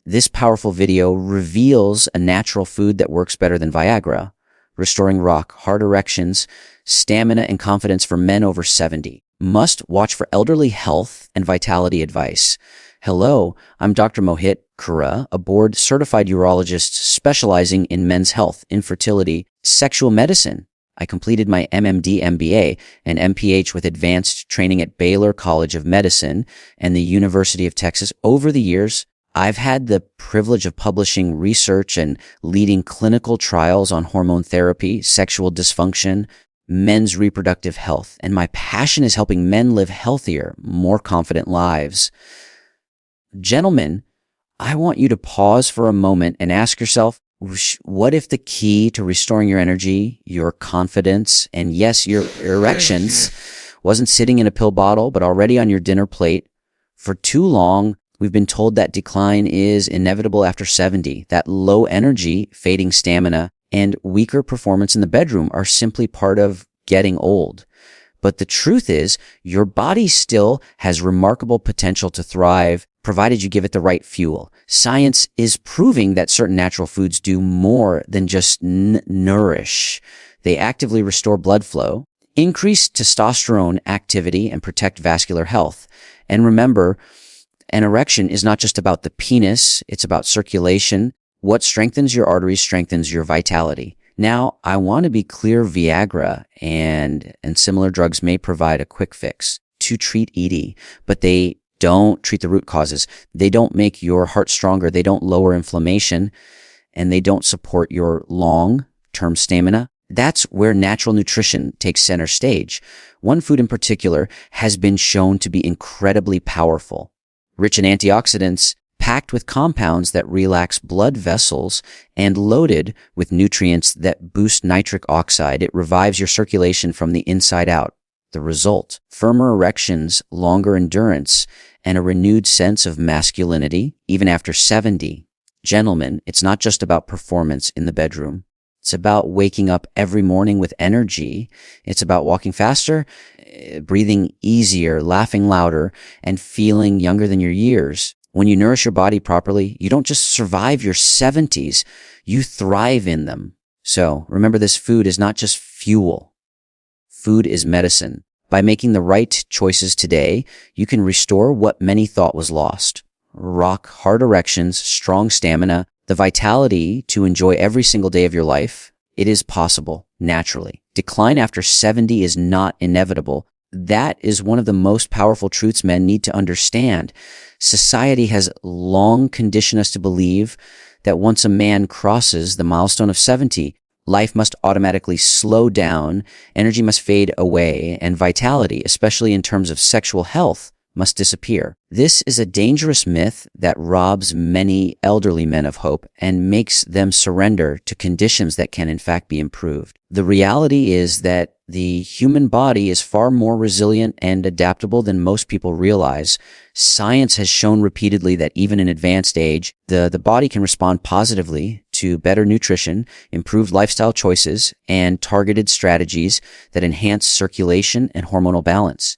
This powerful video reveals a natural food that works better than Viagra, restoring hard erections, stamina, and confidence for men over 70. Must watch for elderly health and vitality advice. Hello, I'm Dr. Mohit Kura, a board-certified urologist specializing in men's health, infertility, sexual medicine. I completed my MMD MBA and MPH with advanced training at Baylor College of Medicine and the University of Texas. Over the years, I've had the privilege of publishing research and leading clinical trials on hormone therapy, sexual dysfunction, men's reproductive health, and my passion is helping men live healthier, more confident lives. Gentlemen, I want you to pause for a moment and ask yourself, what if the key to restoring your energy, your confidence, and yes, your erections wasn't sitting in a pill bottle, but already on your dinner plate? For too long, we've been told that decline is inevitable after 70, that low energy, fading stamina, and weaker performance in the bedroom are simply part of getting old. But the truth is, your body still has remarkable potential to thrive, provided you give it the right fuel. Science is proving that certain natural foods do more than just nourish. They actively restore blood flow, increase testosterone activity, and protect vascular health. And remember, an erection is not just about the penis, it's about circulation. What strengthens your arteries strengthens your vitality. Now, I want to be clear, Viagra and similar drugs may provide a quick fix to treat ED, but they don't treat the root causes. They don't make your heart stronger. They don't lower inflammation, and they don't support your long-term stamina. That's where natural nutrition takes center stage. One food in particular has been shown to be incredibly powerful, rich in antioxidants, packed with compounds that relax blood vessels, and loaded with nutrients that boost nitric oxide. It revives your circulation from the inside out. The result: firmer erections, longer endurance, and a renewed sense of masculinity, even after 70. Gentlemen, it's not just about performance in the bedroom. It's about waking up every morning with energy. It's about walking faster, breathing easier, laughing louder, and feeling younger than your years. When you nourish your body properly, you don't just survive your 70s, you thrive in them. So remember, this food is not just fuel. Food is medicine. By making the right choices today, you can restore what many thought was lost. Hard erections, strong stamina, the vitality to enjoy every single day of your life. It is possible, naturally. Decline after 70 is not inevitable. That is one of the most powerful truths men need to understand. Society has long conditioned us to believe that once a man crosses the milestone of 70, life must automatically slow down, energy must fade away, and vitality, especially in terms of sexual health, must disappear. This is a dangerous myth that robs many elderly men of hope and makes them surrender to conditions that can in fact be improved. The reality is that the human body is far more resilient and adaptable than most people realize. Science has shown repeatedly that even in advanced age, the body can respond positively to better nutrition, improved lifestyle choices, and targeted strategies that enhance circulation and hormonal balance.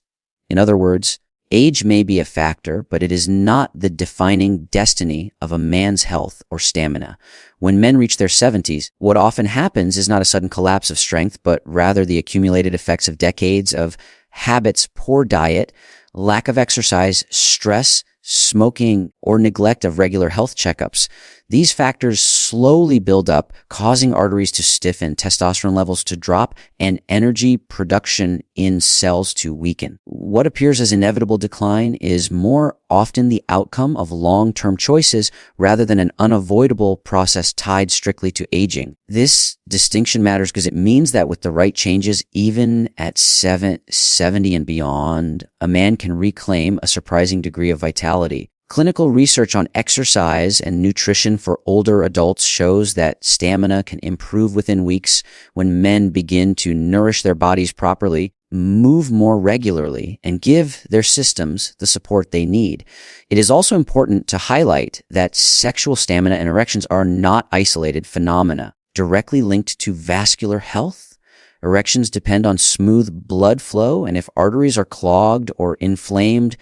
In other words, age may be a factor, but it is not the defining destiny of a man's health or stamina. When men reach their 70s, what often happens is not a sudden collapse of strength, but rather the accumulated effects of decades of habits, poor diet, lack of exercise, stress, smoking, or neglect of regular health checkups. These factors slowly build up, causing arteries to stiffen, testosterone levels to drop, and energy production in cells to weaken. What appears as inevitable decline is more often the outcome of long-term choices rather than an unavoidable process tied strictly to aging. This distinction matters because it means that with the right changes, even at 70 and beyond, a man can reclaim a surprising degree of vitality. Clinical research on exercise and nutrition for older adults shows that stamina can improve within weeks when men begin to nourish their bodies properly, move more regularly, and give their systems the support they need. It is also important to highlight that sexual stamina and erections are not isolated phenomena. Directly linked to vascular health, erections depend on smooth blood flow, and if arteries are clogged or inflamed,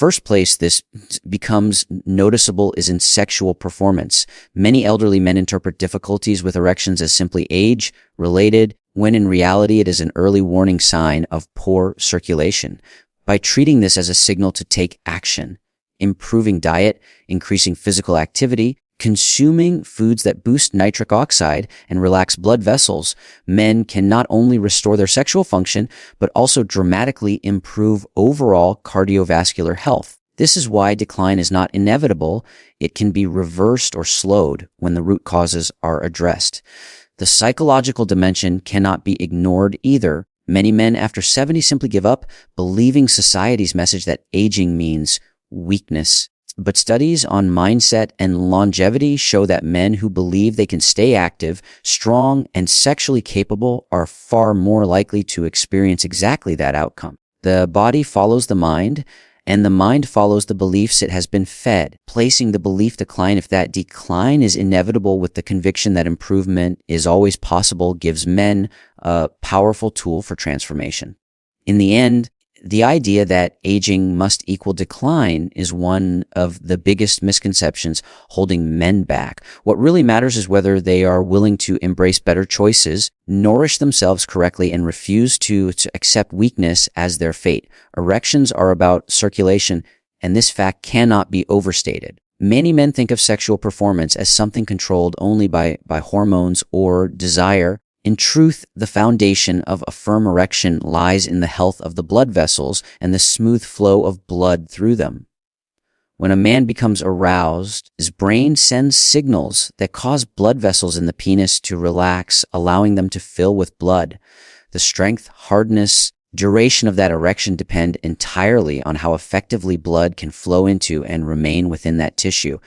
first place this becomes noticeable is in sexual performance. Many elderly men interpret difficulties with erections as simply age-related, when in reality it is an early warning sign of poor circulation. By treating this as a signal to take action, improving diet, increasing physical activity, consuming foods that boost nitric oxide and relax blood vessels, men can not only restore their sexual function, but also dramatically improve overall cardiovascular health. This is why decline is not inevitable. It can be reversed or slowed when the root causes are addressed. The psychological dimension cannot be ignored either. Many men after 70 simply give up, believing society's message that aging means weakness. But studies on mindset and longevity show that men who believe they can stay active, strong, and sexually capable are far more likely to experience exactly that outcome. The body follows the mind, and the mind follows the beliefs it has been fed. Placing the belief decline, if that decline is inevitable, with the conviction that improvement is always possible, gives men a powerful tool for transformation. In the end, the idea that aging must equal decline is one of the biggest misconceptions holding men back. What really matters is whether they are willing to embrace better choices, nourish themselves correctly, and refuse to accept weakness as their fate. Erections are about circulation, and this fact cannot be overstated. Many men think of sexual performance as something controlled only by hormones or desire. In truth, the foundation of a firm erection lies in the health of the blood vessels and the smooth flow of blood through them. When a man becomes aroused, his brain sends signals that cause blood vessels in the penis to relax, allowing them to fill with blood. The strength, hardness, duration of that erection depend entirely on how effectively blood can flow into and remain within that tissue.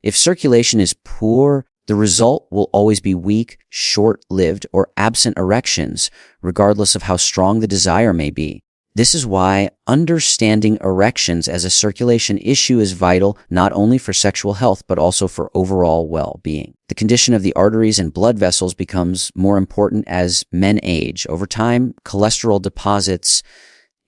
If circulation is poor, the result will always be weak, short-lived, or absent erections, regardless of how strong the desire may be. This is why understanding erections as a circulation issue is vital, not only for sexual health, but also for overall well-being. The condition of the arteries and blood vessels becomes more important as men age. Over time, cholesterol deposits,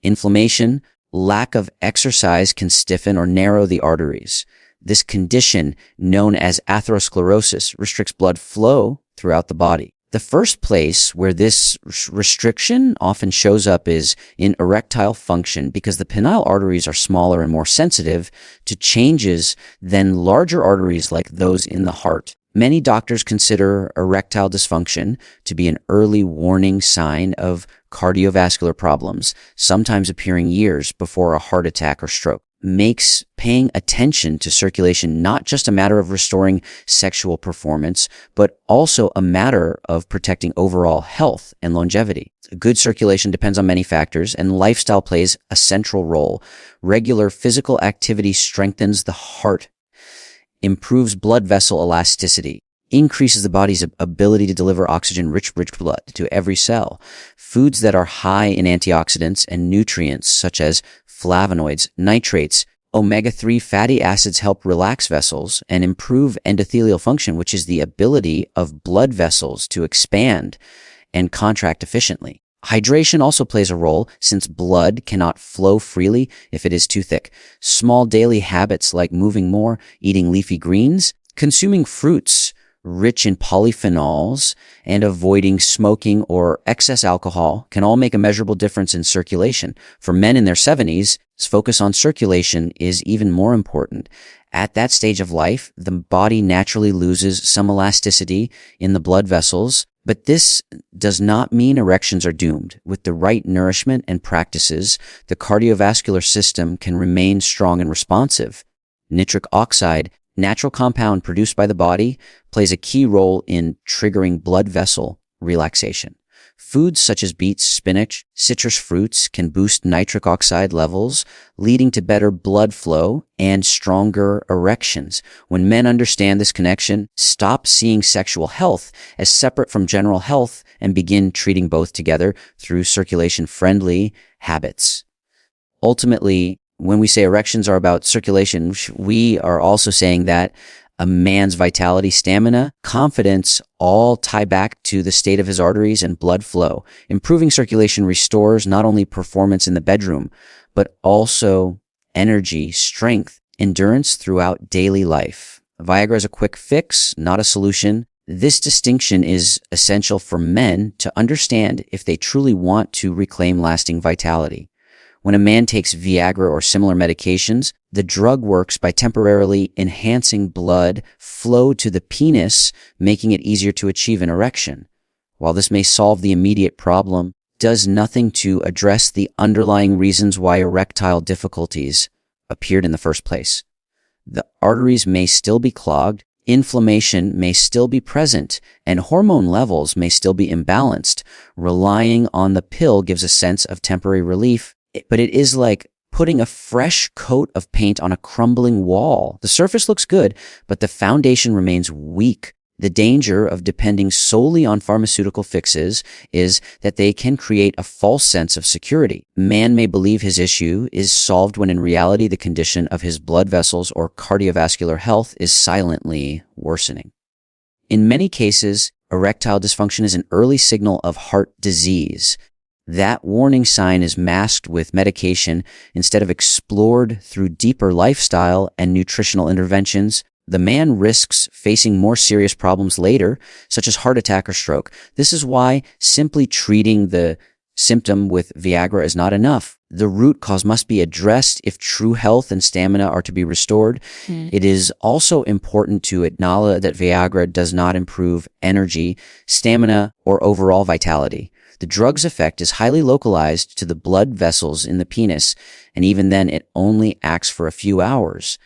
inflammation, lack of exercise can stiffen or narrow the arteries. This condition, known as atherosclerosis, restricts blood flow throughout the body. The first place where this restriction often shows up is in erectile function, because the penile arteries are smaller and more sensitive to changes than larger arteries like those in the heart. Many doctors consider erectile dysfunction to be an early warning sign of cardiovascular problems, sometimes appearing years before a heart attack or stroke. Makes paying attention to circulation not just a matter of restoring sexual performance, but also a matter of protecting overall health and longevity. Good circulation depends on many factors, and lifestyle plays a central role. Regular physical activity strengthens the heart, improves blood vessel elasticity, increases the body's ability to deliver oxygen-rich blood to every cell. Foods that are high in antioxidants and nutrients, such as flavonoids, nitrates, omega-3 fatty acids, help relax vessels and improve endothelial function, which is the ability of blood vessels to expand and contract efficiently. Hydration also plays a role, since blood cannot flow freely if it is too thick. Small daily habits like moving more, eating leafy greens, consuming fruits rich in polyphenols, and avoiding smoking or excess alcohol can all make a measurable difference in circulation. For men in their 70s, focus on circulation is even more important. At that stage of life, the body naturally loses some elasticity in the blood vessels, but this does not mean erections are doomed. With the right nourishment and practices, the cardiovascular system can remain strong and responsive. Nitric oxide, natural compound produced by the body, plays a key role in triggering blood vessel relaxation. Foods such as beets, spinach, citrus fruits can boost nitric oxide levels, leading to better blood flow and stronger erections. When men understand this connection, stop seeing sexual health as separate from general health and begin treating both together through circulation-friendly habits. Ultimately, when we say erections are about circulation, we are also saying that a man's vitality, stamina, confidence all tie back to the state of his arteries and blood flow. Improving circulation restores not only performance in the bedroom, but also energy, strength, endurance throughout daily life. Viagra is a quick fix, not a solution. This distinction is essential for men to understand if they truly want to reclaim lasting vitality. When a man takes Viagra or similar medications, the drug works by temporarily enhancing blood flow to the penis, making it easier to achieve an erection. While this may solve the immediate problem, it does nothing to address the underlying reasons why erectile difficulties appeared in the first place. The arteries may still be clogged, inflammation may still be present, and hormone levels may still be imbalanced. Relying on the pill gives a sense of temporary relief, but it is like putting a fresh coat of paint on a crumbling wall. The surface looks good, but the foundation remains weak. The danger of depending solely on pharmaceutical fixes is that they can create a false sense of security. Man may believe his issue is solved when in reality the condition of his blood vessels or cardiovascular health is silently worsening. In many cases, erectile dysfunction is an early signal of heart disease. That warning sign is masked with medication instead of explored through deeper lifestyle and nutritional interventions. The man risks facing more serious problems later, such as heart attack or stroke. This is why simply treating the symptom with Viagra is not enough. The root cause must be addressed if true health and stamina are to be restored. It is also important to acknowledge that Viagra does not improve energy, stamina, or overall vitality. The drug's effect is highly localized to the blood vessels in the penis, and even then it only acts for a few hours.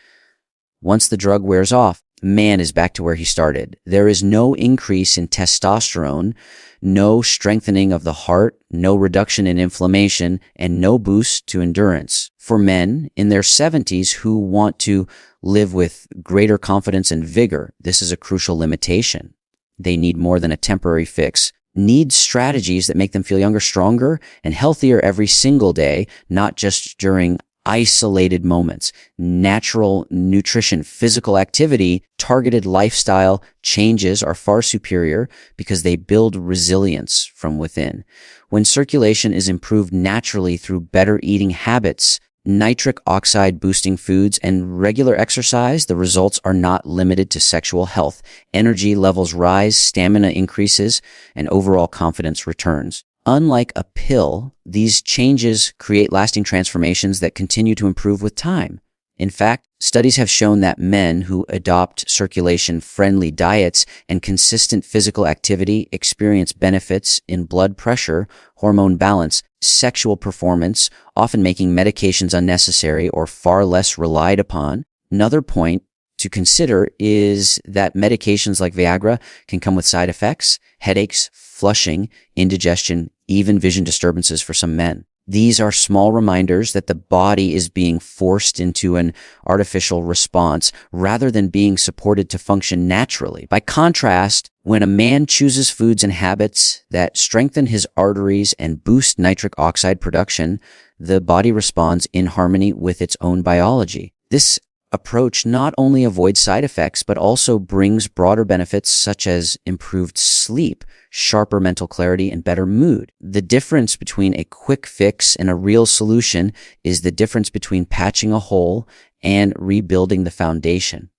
Once the drug wears off, man is back to where he started. There is no increase in testosterone, no strengthening of the heart, no reduction in inflammation, and no boost to endurance. For men in their 70s who want to live with greater confidence and vigor, this is a crucial limitation. They need more than a temporary fix. Need strategies that make them feel younger, stronger, and healthier every single day, not just during isolated moments. Natural nutrition, physical activity, targeted lifestyle changes are far superior because they build resilience from within. When circulation is improved naturally through better eating habits, nitric oxide boosting foods, and regular exercise, the results are not limited to sexual health. Energy levels rise, stamina increases, and overall confidence returns. Unlike a pill, these changes create lasting transformations that continue to improve with time. In fact, studies have shown that men who adopt circulation-friendly diets and consistent physical activity experience benefits in blood pressure, hormone balance, sexual performance, often making medications unnecessary or far less relied upon. Another point to consider is that medications like Viagra can come with side effects, headaches, flushing, indigestion, even vision disturbances for some men. These are small reminders that the body is being forced into an artificial response rather than being supported to function naturally. By contrast, when a man chooses foods and habits that strengthen his arteries and boost nitric oxide production, the body responds in harmony with its own biology. This approach not only avoids side effects, but also brings broader benefits such as improved sleep, sharper mental clarity, and better mood. The difference between a quick fix and a real solution is the difference between patching a hole and rebuilding the foundation.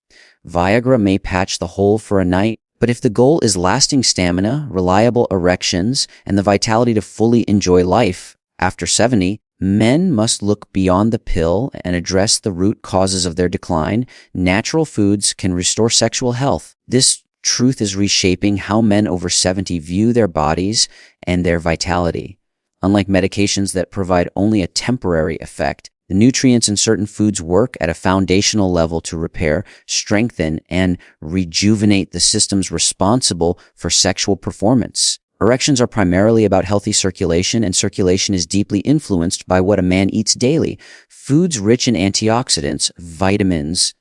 Viagra may patch the hole for a night, but if the goal is lasting stamina, reliable erections, and the vitality to fully enjoy life after 70, men must look beyond the pill and address the root causes of their decline. Natural foods can restore sexual health. This truth is reshaping how men over 70 view their bodies and their vitality. Unlike medications that provide only a temporary effect, the nutrients in certain foods work at a foundational level to repair, strengthen, and rejuvenate the systems responsible for sexual performance. Erections are primarily about healthy circulation, and circulation is deeply influenced by what a man eats daily. Foods rich in antioxidants, vitamins,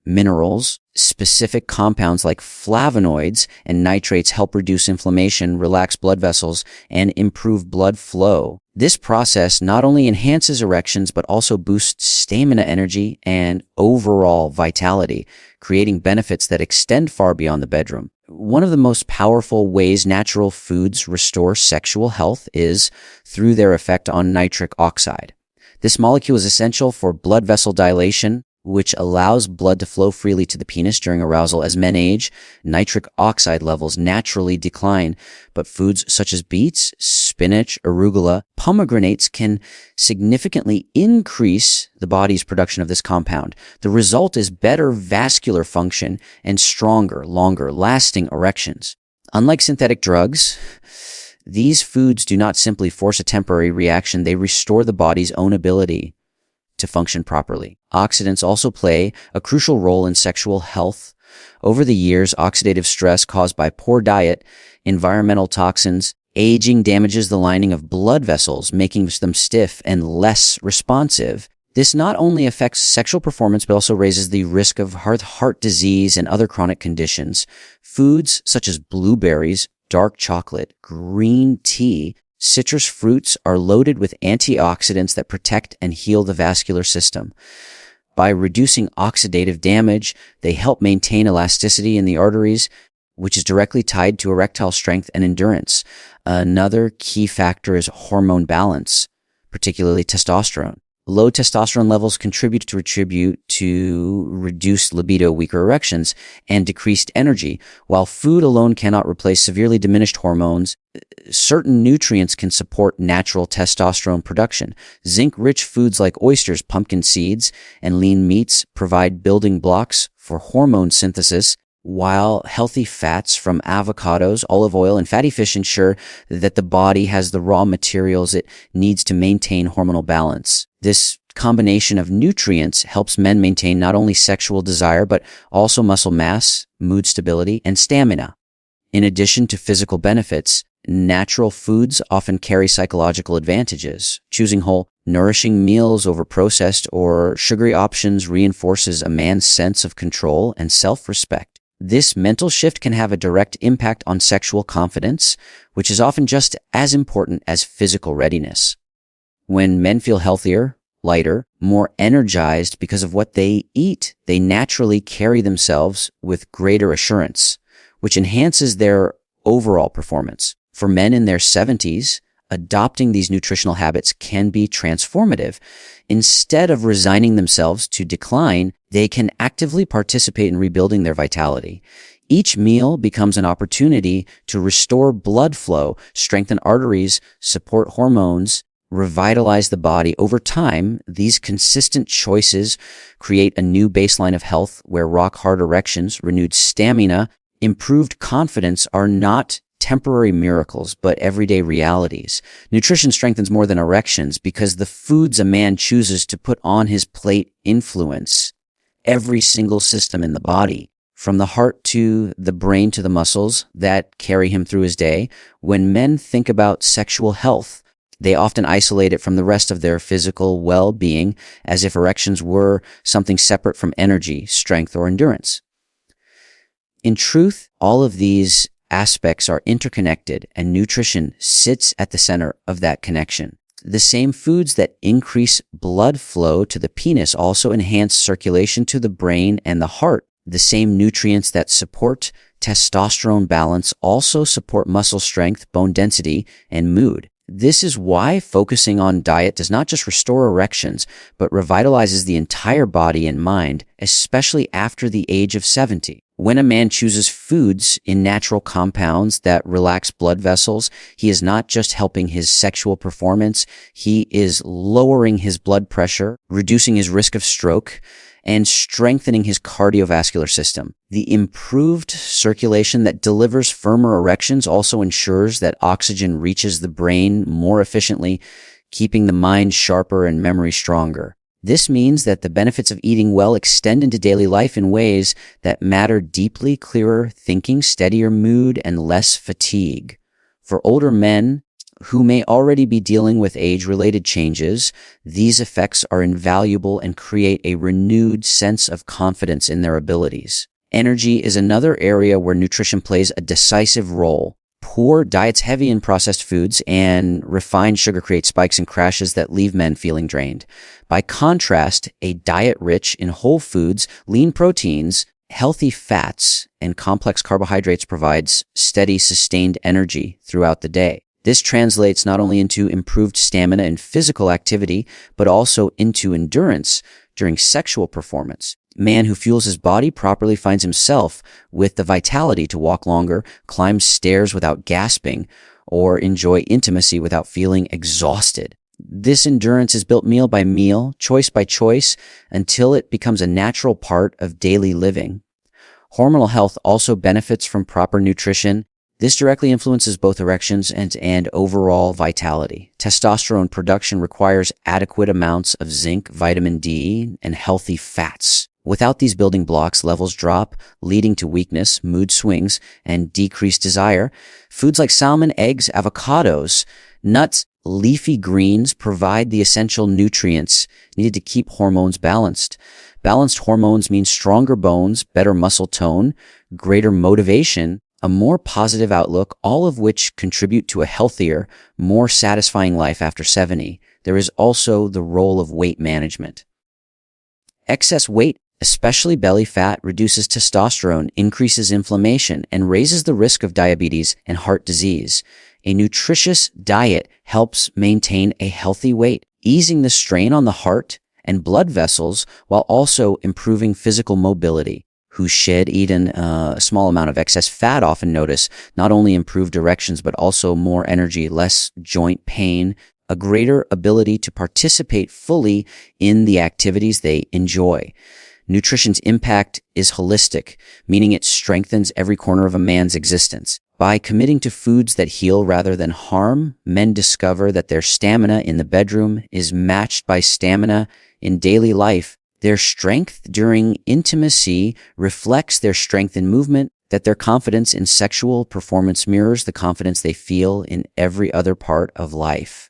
minerals, specific compounds like flavonoids and nitrates help reduce inflammation, relax blood vessels, and improve blood flow. This process not only enhances erections, but also boosts stamina, energy, and overall vitality, creating benefits that extend far beyond the bedroom. One of the most powerful ways natural foods restore sexual health is through their effect on nitric oxide. This molecule is essential for blood vessel dilation, which allows blood to flow freely to the penis during arousal. As men age, nitric oxide levels naturally decline, but foods such as beets, spinach, arugula, pomegranates can significantly increase the body's production of this compound. The result is better vascular function and stronger, longer lasting erections. Unlike synthetic drugs, these foods do not simply force a temporary reaction, they restore the body's own ability to function properly. Oxidants also play a crucial role in sexual health. Over the years, oxidative stress caused by poor diet, environmental toxins, aging damages the lining of blood vessels, making them stiff and less responsive. This not only affects sexual performance, but also raises the risk of heart disease and other chronic conditions. Foods such as blueberries, dark chocolate, green tea, citrus fruits are loaded with antioxidants that protect and heal the vascular system. By reducing oxidative damage, they help maintain elasticity in the arteries, which is directly tied to erectile strength and endurance. Another key factor is hormone balance, particularly testosterone. Low testosterone levels contribute to reduced libido, weaker erections, and decreased energy. While food alone cannot replace severely diminished hormones, certain nutrients can support natural testosterone production. Zinc-rich foods like oysters, pumpkin seeds, and lean meats provide building blocks for hormone synthesis, while healthy fats from avocados, olive oil, and fatty fish ensure that the body has the raw materials it needs to maintain hormonal balance. This combination of nutrients helps men maintain not only sexual desire, but also muscle mass, mood stability, and stamina. In addition to physical benefits, natural foods often carry psychological advantages. Choosing whole, nourishing meals over processed or sugary options reinforces a man's sense of control and self-respect. This mental shift can have a direct impact on sexual confidence, which is often just as important as physical readiness. When men feel healthier, lighter, more energized because of what they eat, they naturally carry themselves with greater assurance, which enhances their overall performance. For men in their 70s, adopting these nutritional habits can be transformative. Instead of resigning themselves to decline, they can actively participate in rebuilding their vitality. Each meal becomes an opportunity to restore blood flow, strengthen arteries, support hormones, revitalize the body. Over time, these consistent choices create a new baseline of health where rock-hard erections, renewed stamina, improved confidence are not temporary miracles, but everyday realities. Nutrition strengthens more than erections because the foods a man chooses to put on his plate influence every single system in the body, from the heart to the brain to the muscles that carry him through his day. When men think about sexual health, they often isolate it from the rest of their physical well-being, as if erections were something separate from energy, strength, or endurance. In truth, all of these aspects are interconnected, and nutrition sits at the center of that connection. The same foods that increase blood flow to the penis also enhance circulation to the brain and the heart. The same nutrients that support testosterone balance also support muscle strength, bone density, and mood. This is why focusing on diet does not just restore erections, but revitalizes the entire body and mind, especially after the age of 70. When a man chooses foods in natural compounds that relax blood vessels, he is not just helping his sexual performance, he is lowering his blood pressure, reducing his risk of stroke, and strengthening his cardiovascular system. The improved circulation that delivers firmer erections also ensures that oxygen reaches the brain more efficiently, keeping the mind sharper and memory stronger. This means that the benefits of eating well extend into daily life in ways that matter deeply: clearer thinking, steadier mood, and less fatigue. For older men who may already be dealing with age-related changes, these effects are invaluable and create a renewed sense of confidence in their abilities. Energy is another area where nutrition plays a decisive role. Poor diets heavy in processed foods and refined sugar create spikes and crashes that leave men feeling drained. By contrast, a diet rich in whole foods, lean proteins, healthy fats, and complex carbohydrates provides steady, sustained energy throughout the day. This translates not only into improved stamina and physical activity, but also into endurance during sexual performance. A man who fuels his body properly finds himself with the vitality to walk longer, climb stairs without gasping, or enjoy intimacy without feeling exhausted. This endurance is built meal by meal, choice by choice, until it becomes a natural part of daily living. Hormonal health also benefits from proper nutrition. This directly influences both erections and overall vitality. Testosterone production requires adequate amounts of zinc, vitamin D, and healthy fats. Without these building blocks, levels drop, leading to weakness, mood swings, and decreased desire. Foods like salmon, eggs, avocados, nuts, leafy greens provide the essential nutrients needed to keep hormones balanced. Balanced hormones mean stronger bones, better muscle tone, greater motivation, a more positive outlook, all of which contribute to a healthier, more satisfying life after 70. There is also the role of weight management. Excess weight, especially belly fat, reduces testosterone, increases inflammation, and raises the risk of diabetes and heart disease. A nutritious diet helps maintain a healthy weight, easing the strain on the heart and blood vessels while also improving physical mobility. Who shed even a small amount of excess fat often notice not only improved erections but also more energy, less joint pain, a greater ability to participate fully in the activities they enjoy. Nutrition's impact is holistic, meaning it strengthens every corner of a man's existence. By committing to foods that heal rather than harm, men discover that their stamina in the bedroom is matched by stamina in daily life. Their strength during intimacy reflects their strength in movement, that their confidence in sexual performance mirrors the confidence they feel in every other part of life.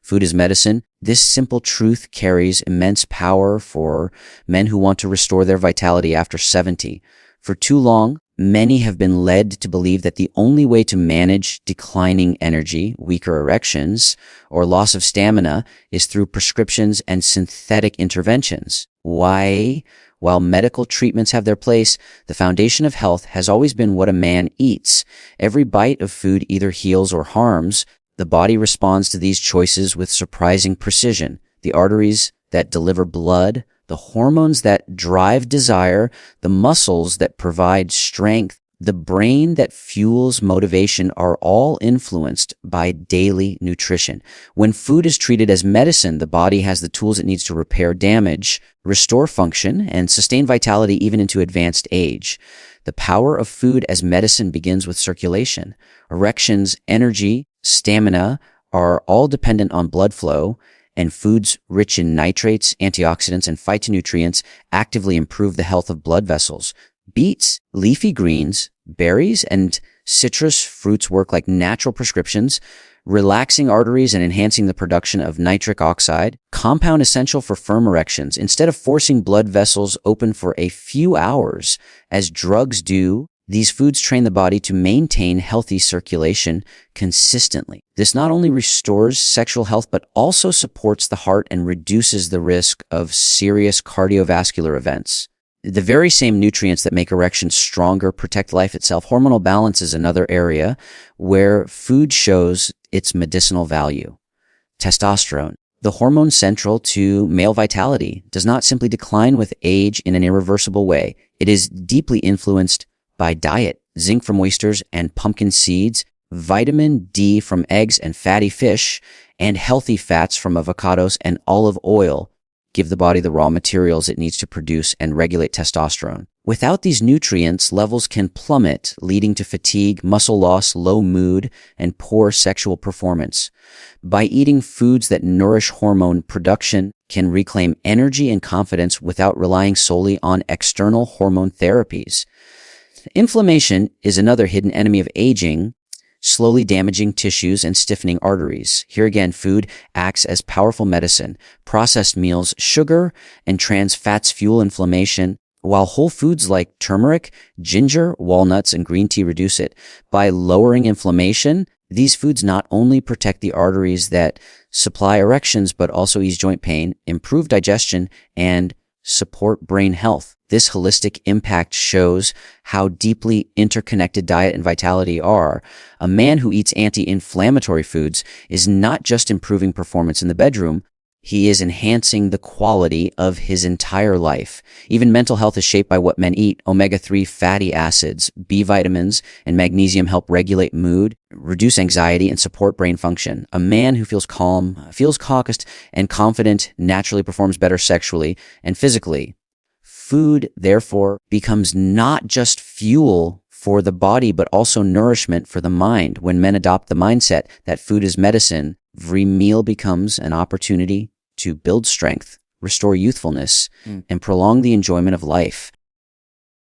Food is medicine. This simple truth carries immense power for men who want to restore their vitality after 70. For too long, many have been led to believe that the only way to manage declining energy, weaker erections, or loss of stamina is through prescriptions and synthetic interventions. Why? While medical treatments have their place, the foundation of health has always been what a man eats. Every bite of food either heals or harms. The body responds to these choices with surprising precision. The arteries that deliver blood, the hormones that drive desire, the muscles that provide strength, the brain that fuels motivation are all influenced by daily nutrition. When food is treated as medicine, the body has the tools it needs to repair damage, restore function, and sustain vitality even into advanced age. The power of food as medicine begins with circulation. Erections, energy, stamina are all dependent on blood flow, and foods rich in nitrates, antioxidants, and phytonutrients actively improve the health of blood vessels. Beets, leafy greens, berries, and citrus fruits work like natural prescriptions, relaxing arteries and enhancing the production of nitric oxide, compound essential for firm erections. Instead of forcing blood vessels open for a few hours, as drugs do, these foods train the body to maintain healthy circulation consistently. This not only restores sexual health, but also supports the heart and reduces the risk of serious cardiovascular events. The very same nutrients that make erections stronger protect life itself. Hormonal balance is another area where food shows its medicinal value. Testosterone, the hormone central to male vitality, does not simply decline with age in an irreversible way. It is deeply influenced by diet, zinc from oysters and pumpkin seeds, vitamin D from eggs and fatty fish, and healthy fats from avocados and olive oil give the body the raw materials it needs to produce and regulate testosterone. Without these nutrients, levels can plummet, leading to fatigue, muscle loss, low mood, and poor sexual performance. By eating foods that nourish hormone production, can reclaim energy and confidence without relying solely on external hormone therapies. Inflammation is another hidden enemy of aging, slowly damaging tissues and stiffening arteries. Here again, food acts as powerful medicine. Processed meals, sugar, and trans fats fuel inflammation, while whole foods like turmeric, ginger, walnuts, and green tea reduce it. By lowering inflammation, these foods not only protect the arteries that supply erections, but also ease joint pain, improve digestion, and support brain health. This holistic impact shows how deeply interconnected diet and vitality are. A man who eats anti-inflammatory foods is not just improving performance in the bedroom, he is enhancing the quality of his entire life. Even mental health is shaped by what men eat. Omega-3 fatty acids, B vitamins, and magnesium help regulate mood, reduce anxiety, and support brain function. A man who feels calm, feels focused, and confident naturally performs better sexually and physically. Food, therefore, becomes not just fuel for the body, but also nourishment for the mind. When men adopt the mindset that food is medicine, every meal becomes an opportunity to build strength, restore youthfulness, and prolong the enjoyment of life.